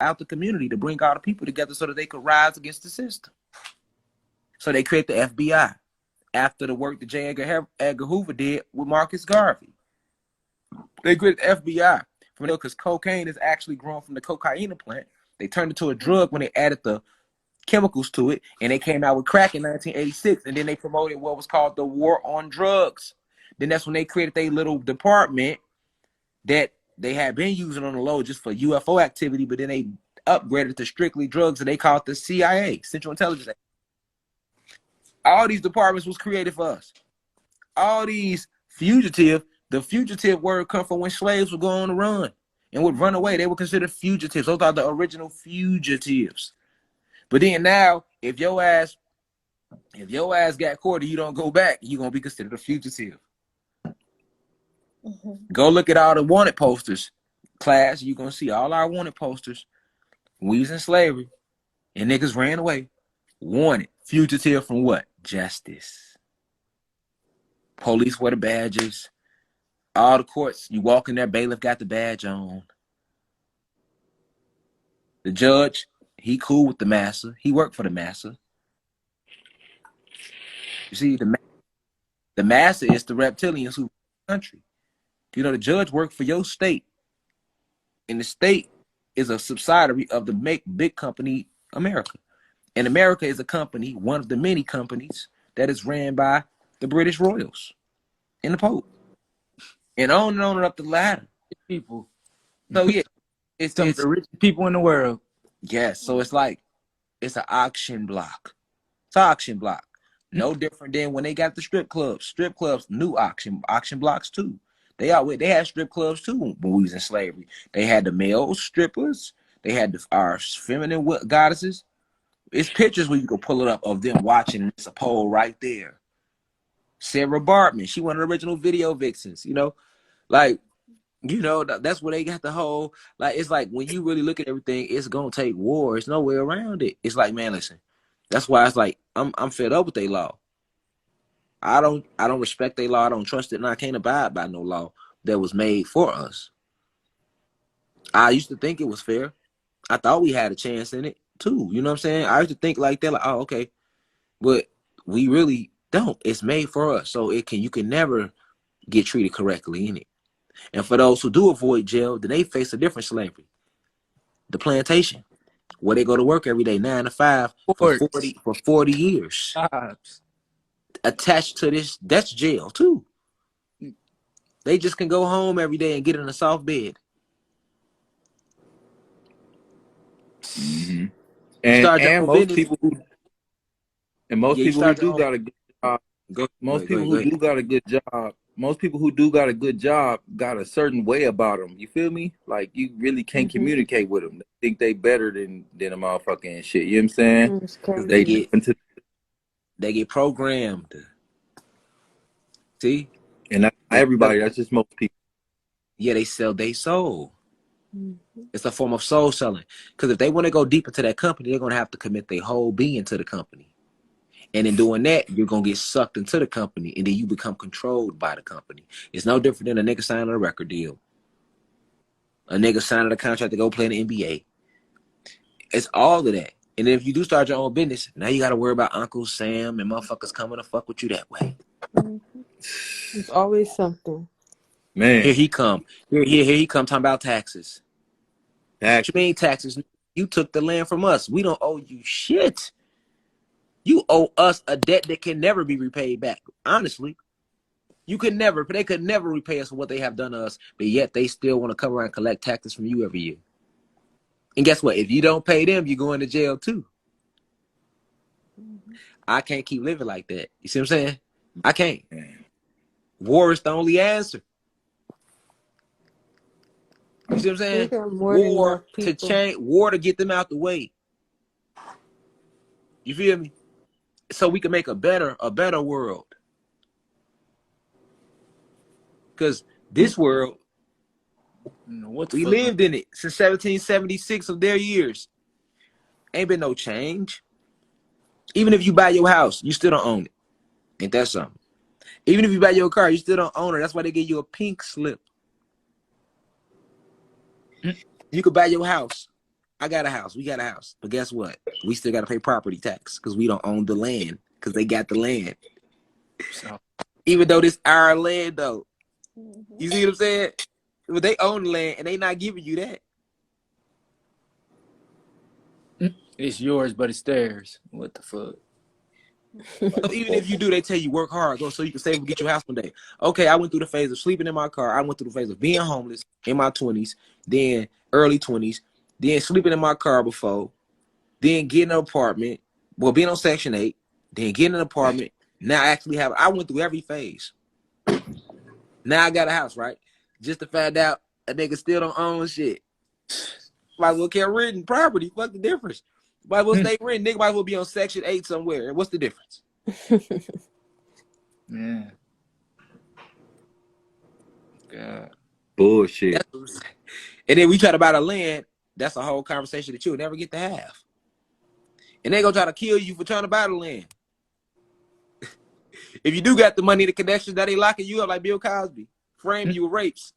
out the community to bring all the people together so that they could rise against the system. So they create the FBI after the work that J. Edgar Hoover did with Marcus Garvey. They created the FBI because cocaine is actually grown from the cocaine plant. They turned it to a drug when they added the chemicals to it, and they came out with crack in 1986, and then they promoted what was called the War on Drugs. Then that's when they created their little department that they had been using on the low just for UFO activity, but then they upgraded to strictly drugs, and they called it the CIA, Central Intelligence Agency. All these departments was created for us. All these fugitive, the fugitive word come from when slaves would go on the run and would run away. They were considered fugitives. Those are the original fugitives. But then now, if your ass got caught and you don't go back, you're gonna be considered a fugitive. Go look at all the wanted posters, class. You're gonna see all our wanted posters. We was in slavery, and niggas ran away. Wanted, fugitive from what? Justice. Police wear the badges. All the courts, you walk in there, bailiff got the badge on. The judge, he cool with the massa. He worked for the massa. You see, the massa is the reptilians who run the country. You know, the judge worked for your state. And the state is a subsidiary of the big company, America. And America is a company, one of the many companies that is ran by the British royals and the Pope. And on and up the ladder. People. So yeah, it's some of the richest people in the world. Yes, so it's like it's an auction block. It's an auction block. No different than when they got the strip clubs. Strip clubs, new auction blocks too. They had strip clubs too when we was in slavery. They had the male strippers. They had our feminine goddesses. It's pictures where you can pull it up of them watching. It's a pole right there. Sarah Bartman, she one of the original video vixens. You know, like. You know, that's where they got the whole, like, it's like when you really look at everything, it's gonna take war. It's no way around it. It's like, man, listen, that's why it's like I'm fed up with their law. I don't respect their law. I don't trust it, and I can't abide by no law that was made for us. I used to think it was fair. I thought we had a chance in it too. You know what I'm saying? I used to think like that, like, oh, okay, but we really don't. It's made for us, so you can never get treated correctly in it. And for those who do avoid jail, then they face a different slavery. The plantation, where they go to work every day, 9 to 5 for 40 years. Attached to this, that's jail too. They just can go home every day and get in a soft bed. Mm-hmm. And most people who do got a good job. Most people who do got a good job. Most people who do got a good job got a certain way about them. You feel me? Like, you really can't communicate with them. They think they better than a motherfucker and shit. You know what I'm saying? They get programmed. See? And not everybody. That's just most people. Yeah, they sell their soul. It's a form of soul selling. Because if they want to go deep into that company, they're going to have to commit their whole being to the company. And in doing that, you're going to get sucked into the company, and then you become controlled by the company. It's no different than a nigga signing a record deal. A nigga signing a contract to go play in the NBA. It's all of that. And then if you do start your own business, now you got to worry about Uncle Sam and motherfuckers coming to fuck with you that way. It's always something. Man. Here he come. Here he come talking about taxes. What you mean taxes? You took the land from us. We don't owe you shit. You owe us a debt that can never be repaid back. Honestly, they could never repay us for what they have done to us, but yet they still want to come around and collect taxes from you every year. And guess what? If you don't pay them, you go into jail too. I can't keep living like that. You see what I'm saying? I can't. War is the only answer. You see what I'm saying? War to change, war to get them out the way. You feel me? So we can make a better world. Because this world, we lived in it since 1776 of their years. Ain't been no change. Even if you buy your house, you still don't own it. Ain't that something? Even if you buy your car, you still don't own it. That's why they give you a pink slip. You could buy your house, I got a house. We got a house. But guess what? We still got to pay property tax because we don't own the land because they got the land. So, even though this our land, though. You see what I'm saying? But they own the land and they not giving you that. It's yours, but it's theirs. What the fuck? So even if you do, they tell you work hard, go so you can save and get your house one day. Okay, I went through the phase of sleeping in my car. I went through the phase of being homeless in my 20s, then early 20s, then sleeping in my car before, then getting an apartment, well, being on Section 8, then getting an apartment. Now I actually have, I went through every phase. Now I got a house, right? Just to find out a nigga still don't own shit. Might as well get renting property. Fuck the difference. Might as well stay renting. Nigga might as well be on Section 8 somewhere. What's the difference? Yeah. God. Bullshit. And then we try to buy the land. That's a whole conversation that you'll never get to have. And they gonna try to kill you for trying to buy the land. If you do got the money, the connections, that ain't locking you up like Bill Cosby. Frame you with rapes.